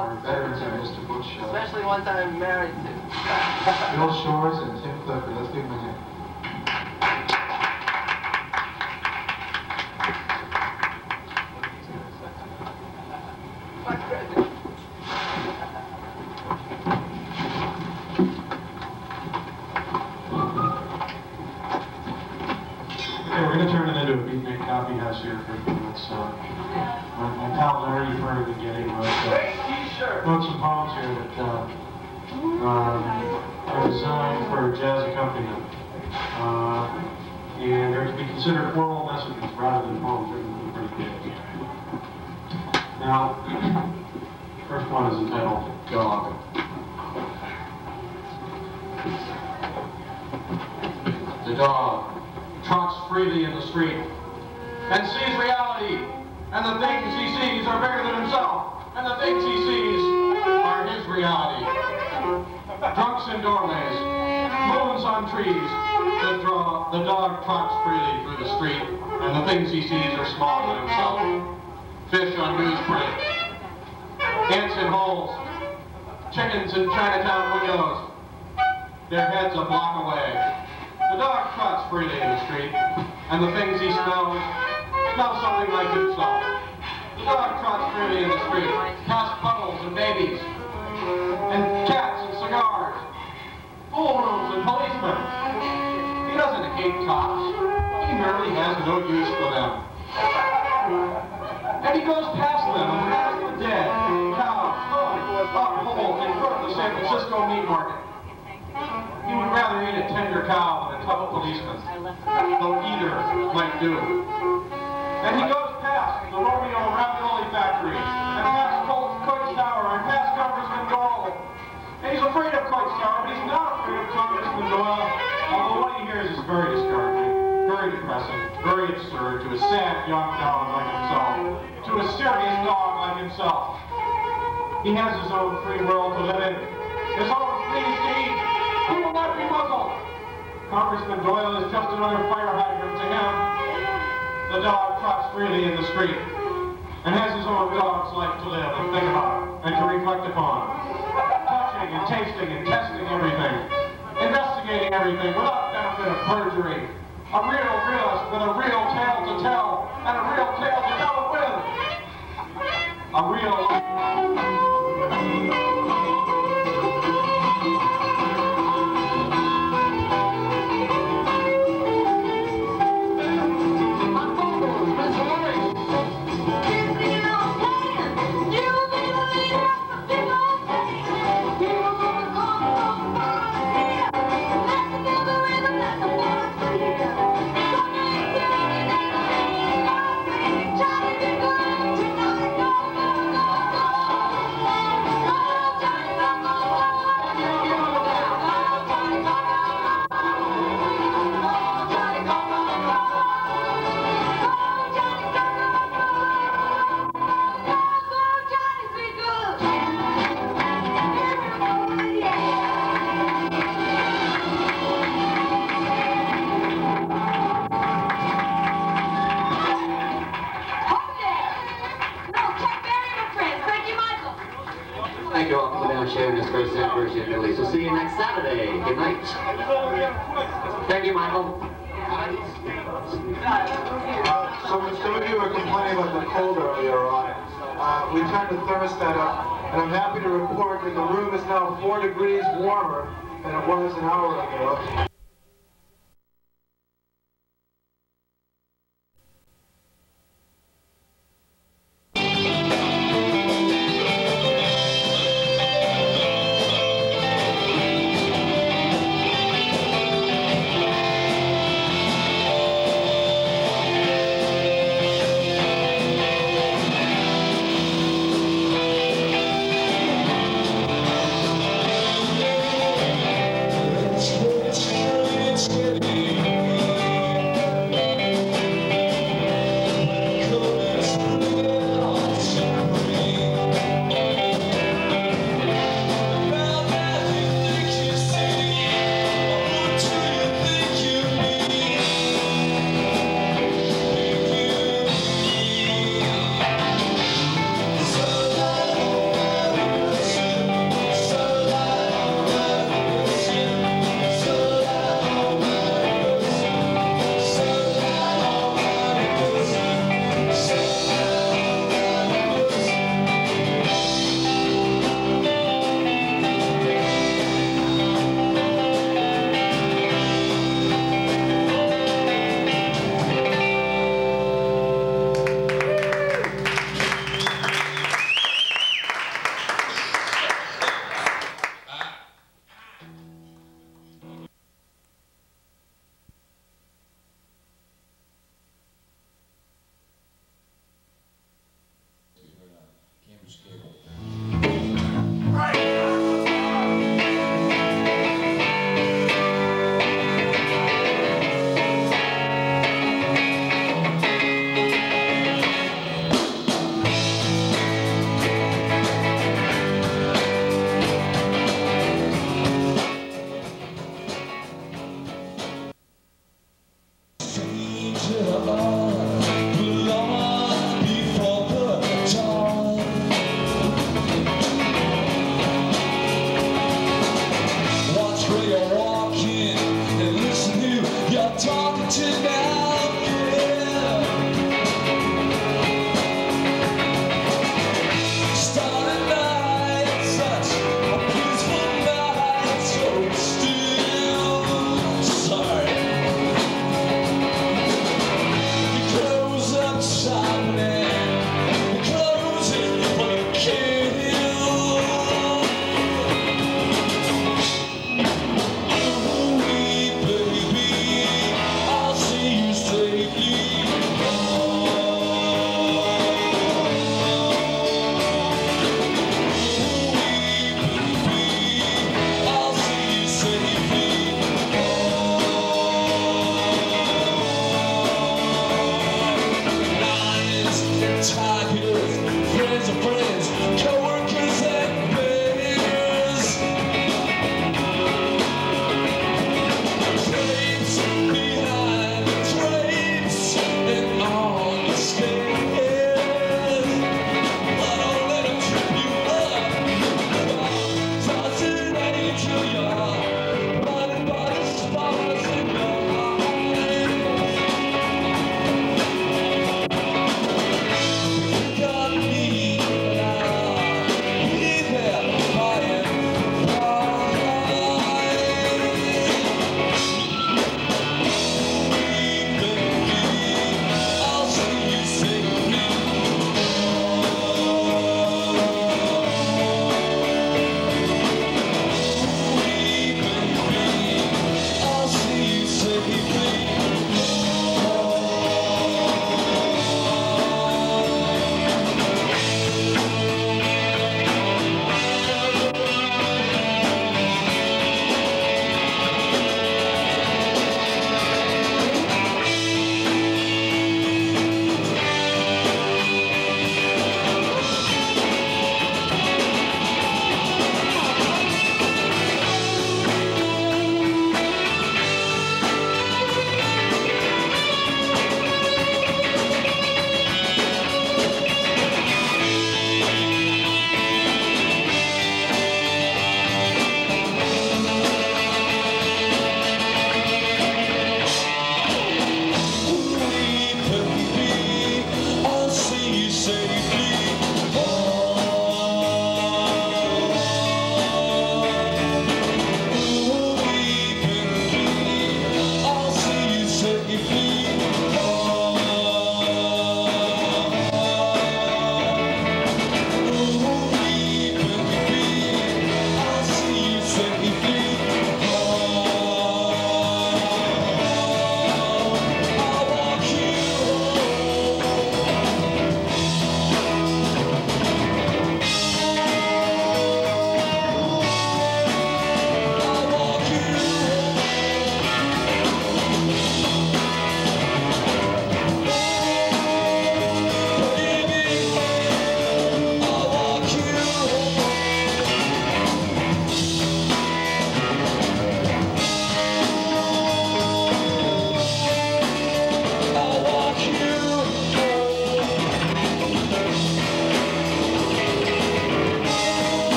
our veterans are Mr. Butch. Especially ones I'm married to. Bill Shores and Tim Clifford. Let's give them a hand. Okay, we're going to turn it into a beatnik coffee house here for a few minutes. My pal Larry from the beginning wrote some poems here that are designed for jazz accompaniment. And they're to be considered oral messages rather than poems written for the pretty kids. Now, first one is entitled Dog. The dog trots freely in the street and sees reality, and the things he sees are bigger than himself, and the things he sees are his reality. Drunks in doorways, moons on trees, the dog trots freely through the street, and the things he sees are smaller than himself. Fish on newsprint, ants in holes, chickens in Chinatown windows, their heads a block away. The dog trots freely in the street, and the things he smells smell something like himself. The dog trots freely in the street, past puddles and babies, and cats and cigars, pool rooms and policemen. He doesn't hate cops, he merely has no use for them. And he goes past them and past the dead, cows, up poles in front of the San Francisco meat market. He would rather eat a tender cow than a tough policeman, though either might do. And he goes past the Romeo Ravioli Factory, and past Coit Tower, and past Congressman Doyle. And he's afraid of Coit Tower, but he's not afraid of Congressman Doyle, although what he hears is very discouraging, very depressing, very absurd to a sad young dog like himself, to a serious dog like himself. He has his own free world to live in, his own fleas to eat. He will not be muzzled. Congressman Doyle is just another fire hydrant to him. The dog trots freely in the street and has his own dog's life to live and think about and to reflect upon. Touching and tasting and testing everything. Investigating everything without benefit of perjury. A real realist with a real tale to tell and a real tale to tell it with. A real... Sharing this first anniversary of Italy. So see you next Saturday. Good night. Thank you, Michael. Some of you were complaining about the cold earlier on. We turned the thermostat up, and I'm happy to report that the room is now 4 degrees warmer than it was an hour ago. Let's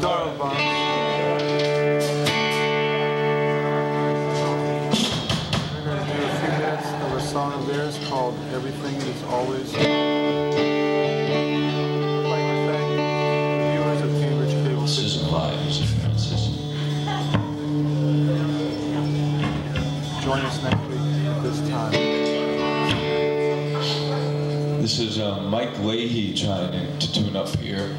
Dharma Bums. We're going to do a few minutes of a song of theirs called Everything Is Always. I'd like to thank viewers of Cambridge Cable. This isn't live, is it, Francis? Join us next week at this time. This is Mike Leahy trying to tune up here.